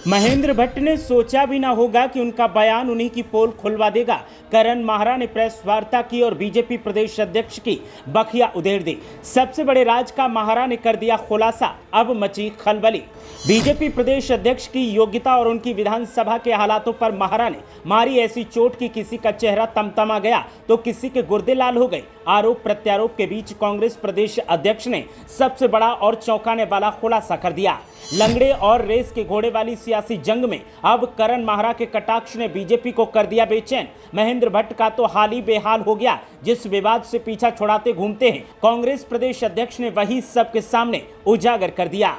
महेंद्र भट्ट ने सोचा भी ना होगा कि उनका बयान उन्हीं की पोल खुलवा देगा। करण माहरा ने प्रेस वार्ता की और बीजेपी प्रदेश अध्यक्ष की बखिया उधेड़ दी। सबसे बड़े राज का माहरा ने कर दिया खुलासा, अब मची खलबली। बीजेपी प्रदेश अध्यक्ष की योग्यता और उनकी विधानसभा के हालातों पर माहरा ने मारी ऐसी चोट कि किसी का चेहरा तमतमा गया तो किसी के गुर्दे लाल हो गए। आरोप प्रत्यारोप के बीच कांग्रेस प्रदेश अध्यक्ष ने सबसे बड़ा और चौंकाने वाला खुलासा कर दिया। लंगड़े और रेस के घोड़े वाली सियासी जंग में अब करण माहरा के कटाक्ष ने बीजेपी को कर दिया बेचैन। महेंद्र भट्ट का तो हाल ही बेहाल हो गया। जिस विवाद से पीछा छुड़ाते घूमते हैं, कांग्रेस प्रदेश अध्यक्ष ने वही सबके सामने उजागर कर दिया।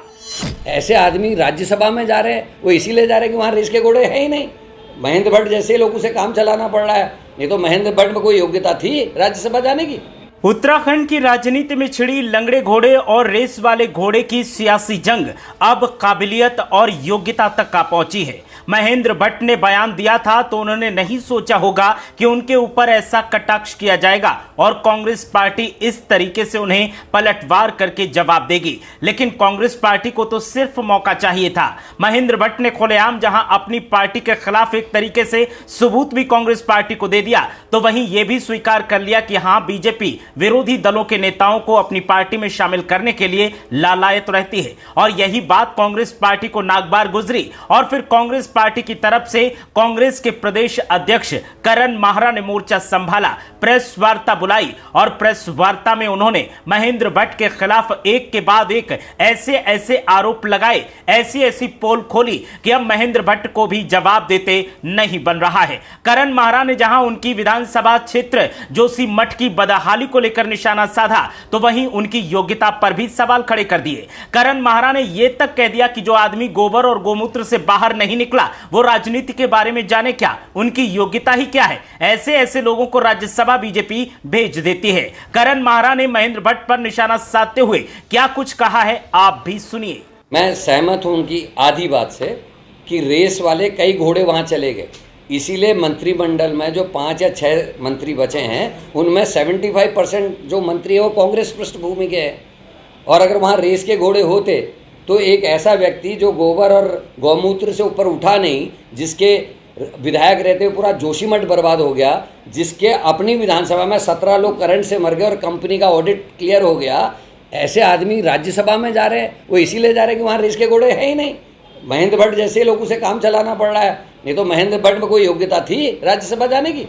ऐसे आदमी राज्यसभा में जा रहे हैं, वो इसीलिए जा रहे हैं कि वहाँ रेस के घोड़े है ही नहीं। महेंद्र भट्ट जैसे लोगों से काम चलाना पड़ रहा है, नहीं तो महेंद्र भट्ट में कोई योग्यता थी राज्यसभा जाने की। उत्तराखंड की राजनीति में छिड़ी लंगड़े घोड़े और रेस वाले घोड़े की सियासी जंग अब काबिलियत और योग्यता तक आ पहुंची है। महेंद्र भट्ट ने बयान दिया था तो उन्होंने नहीं सोचा होगा कि उनके ऊपर ऐसा कटाक्ष किया जाएगा और कांग्रेस पार्टी इस तरीके से उन्हें पलटवार करके जवाब देगी। लेकिन कांग्रेस पार्टी को तो सिर्फ मौका चाहिए था। महेंद्र भट्ट ने खुलेआम जहां अपनी पार्टी के खिलाफ एक तरीके से सबूत भी कांग्रेस पार्टी को दे दिया, तो वहीं यह भी स्वीकार कर लिया कि हां, बीजेपी विरोधी दलों के नेताओं को अपनी पार्टी में शामिल करने के लिए लालायत रहती है। और यही बात कांग्रेस पार्टी को नागबार गुजरी और फिर कांग्रेस पार्टी की तरफ से कांग्रेस के प्रदेश अध्यक्ष करण माहरा ने मोर्चा संभाला, प्रेस वार्ता बुलाई और प्रेस वार्ता में उन्होंने महेंद्र भट्ट के खिलाफ एक के बाद एक ऐसे ऐसे आरोप लगाए, ऐसी ऐसी पोल खोली कि अब महेंद्र भट्ट को भी जवाब देते नहीं बन रहा है। करण माहरा ने जहां उनकी विधानसभा क्षेत्र जोशीमठ की बदहाली को लेकर निशाना साधा, तो वहीं उनकी योग्यता पर भी सवाल खड़े कर दिए। करण माहरा ने यह तक कह दिया कि जो आदमी गोबर और गोमूत्र से बाहर नहीं निकला वो राजनीति के बारे में जाने क्या, उनकी योग्यता ही क्या है। ऐसे ऐसे लोगों को राज्यसभा बीजेपी भेज देती है। करण माहरा ने महेंद्र भट्ट पर निशाना साधते हुए क्या कुछ कहा है, आप भी सुनिए। मैं सहमत हूं उनकी आधी बात से कि रेस वाले कई घोड़े वहां चले गए, इसीलिए मंत्रिमंडल में जो 5 या 6 मंत्री बचे हैं उनमें 75% जो मंत्री है वो कांग्रेस पृष्ठभूमि के हैं। और अगर वहाँ रेस के घोड़े होते तो एक ऐसा व्यक्ति जो गोबर और गौमूत्र से ऊपर उठा नहीं, जिसके विधायक रहते हुए पूरा जोशीमठ बर्बाद हो गया, जिसके अपनी विधानसभा में 17 लोग करंट से मर गए और कंपनी का ऑडिट क्लियर हो गया, ऐसे आदमी राज्यसभा में जा रहे हैं, वो इसीलिए जा रहे हैं कि वहाँ रेस के घोड़े है ही नहीं। महेंद्र भट्ट जैसे लोगों से काम चलाना पड़ रहा है, नहीं तो महेंद्र भट्ट में कोई योग्यता थी राज्यसभा जाने की।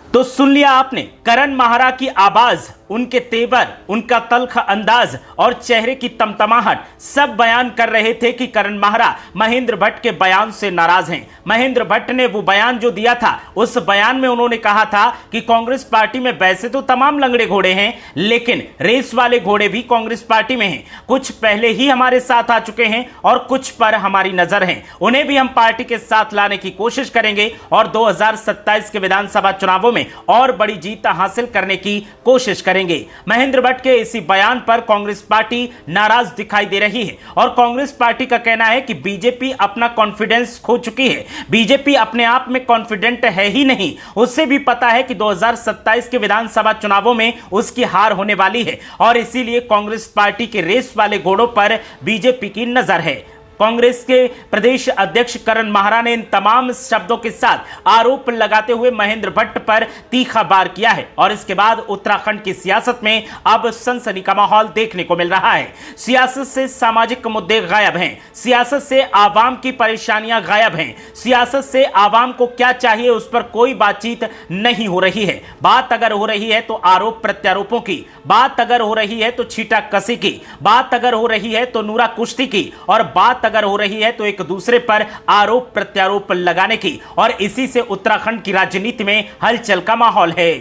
तो सुन लिया आपने, करण माहरा की आवाज, उनके तेवर, उनका तल्ख अंदाज और चेहरे की तमतमाहट सब बयान कर रहे थे कि करण माहरा महेंद्र भट्ट के बयान से नाराज हैं। महेंद्र भट्ट ने वो बयान जो दिया था, उस बयान में उन्होंने कहा था कि कांग्रेस पार्टी में वैसे तो तमाम लंगड़े घोड़े हैं, लेकिन रेस वाले घोड़े भी कांग्रेस पार्टी में हैं। कुछ पहले ही हमारे साथ आ चुके हैं और कुछ पर हमारी नजर है, उन्हें भी हम पार्टी के साथ लाने की कोशिश करेंगे और 2027 के विधानसभा चुनावों में और बड़ी जीत हासिल करने की कोशिश करेंगे। महेंद्र भट्ट के इसी बयान पर कांग्रेस पार्टी नाराज दिखाई दे रही है और कांग्रेस पार्टी का कहना है कि बीजेपी अपना कॉन्फिडेंस खो चुकी है। बीजेपी अपने आप में कॉन्फिडेंट है ही नहीं, उससे भी पता है कि 2027 के विधानसभा चुनावों में उसकी हार होने वाली है और इसीलिए कांग्रेस पार्टी के रेस वाले घोड़ों पर बीजेपी की नजर है। कांग्रेस के प्रदेश अध्यक्ष करण माहरा ने इन तमाम शब्दों के साथ आरोप लगाते हुए महेंद्र भट्ट पर तीखा वार किया है और इसके बाद उत्तराखंड की सियासत में अब सनसनी का माहौल देखने को मिल रहा है। सियासत से सामाजिक मुद्दे गायब हैं, सियासत से आवाम की परेशानियां गायब हैं, सियासत से आवाम को क्या चाहिए उस पर कोई बातचीत नहीं हो रही है। बात अगर हो रही है तो आरोप प्रत्यारोपों की, बात अगर हो रही है तो छीटा कसी की, बात अगर हो रही है तो नूरा कुश्ती की और बात अगर हो रही है तो एक दूसरे पर आरोप प्रत्यारोप लगाने की। और इसी से उत्तराखंड की राजनीति में हलचल का माहौल है।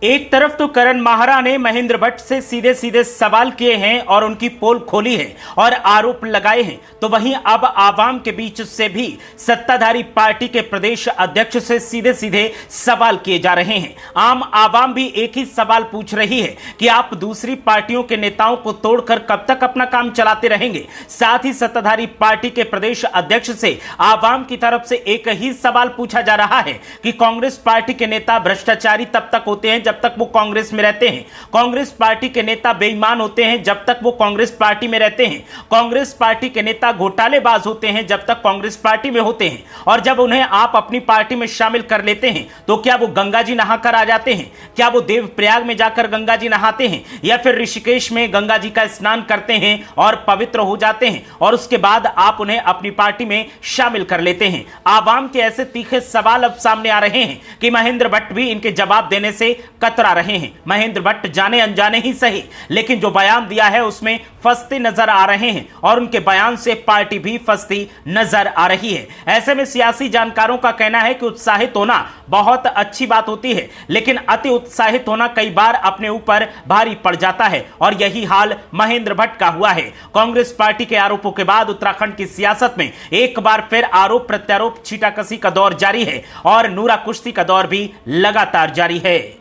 एक तरफ तो करण माहरा ने महेंद्र भट्ट से सीधे सीधे सवाल किए हैं और उनकी पोल खोली है और आरोप लगाए हैं, तो वहीं अब आवाम के बीच से भी सत्ताधारी पार्टी के प्रदेश अध्यक्ष से सीधे सीधे सवाल किए जा रहे हैं। आम आवाम भी एक ही सवाल पूछ रही है कि आप दूसरी पार्टियों के नेताओं को तोड़कर कब तक अपना काम चलाते रहेंगे। साथ ही सत्ताधारी पार्टी के प्रदेश अध्यक्ष से आवाम की तरफ से एक ही सवाल पूछा जा रहा है कि कांग्रेस पार्टी के नेता भ्रष्टाचारी तब तक होते हैं जब तक वो कांग्रेस में रहते हैं। कांग्रेस पार्टी के नेता बेईमान होते हैं जब तक वो कांग्रेस पार्टी में रहते हैं। कांग्रेस पार्टी के नेता घोटालेबाज होते हैं जब तक कांग्रेस पार्टी में होते हैं। और जब उन्हें आप अपनी पार्टी में शामिल कर लेते हैं तो क्या वो गंगा जी नहाकर आ जाते हैं? क्या वो देवप्रयाग में जाकर गंगा जी नहाते हैं या फिर ऋषिकेश में गंगा जी का स्नान करते हैं और पवित्र हो जाते हैं और उसके बाद आप उन्हें अपनी पार्टी में शामिल कर लेते हैं? आवाम के ऐसे तीखे सवाल अब सामने आ रहे हैं कि महेंद्र भट्ट भी इनके जवाब देने से कतरा रहे हैं। महेंद्र भट्ट जाने अनजाने ही सही, लेकिन जो बयान दिया है उसमें फंसते नजर आ रहे हैं और उनके बयान से पार्टी भी फंसती नजर आ रही है। ऐसे में सियासी जानकारों का कहना है कि उत्साहित होना बहुत अच्छी बात होती है, लेकिन अति उत्साहित होना कई बार अपने ऊपर भारी पड़ जाता है और यही हाल महेंद्र भट्ट का हुआ है। कांग्रेस पार्टी के आरोपों के बाद उत्तराखंड की सियासत में एक बार फिर आरोप प्रत्यारोप छींटाकशी का दौर जारी है और नूरा कुश्ती का दौर भी लगातार जारी है।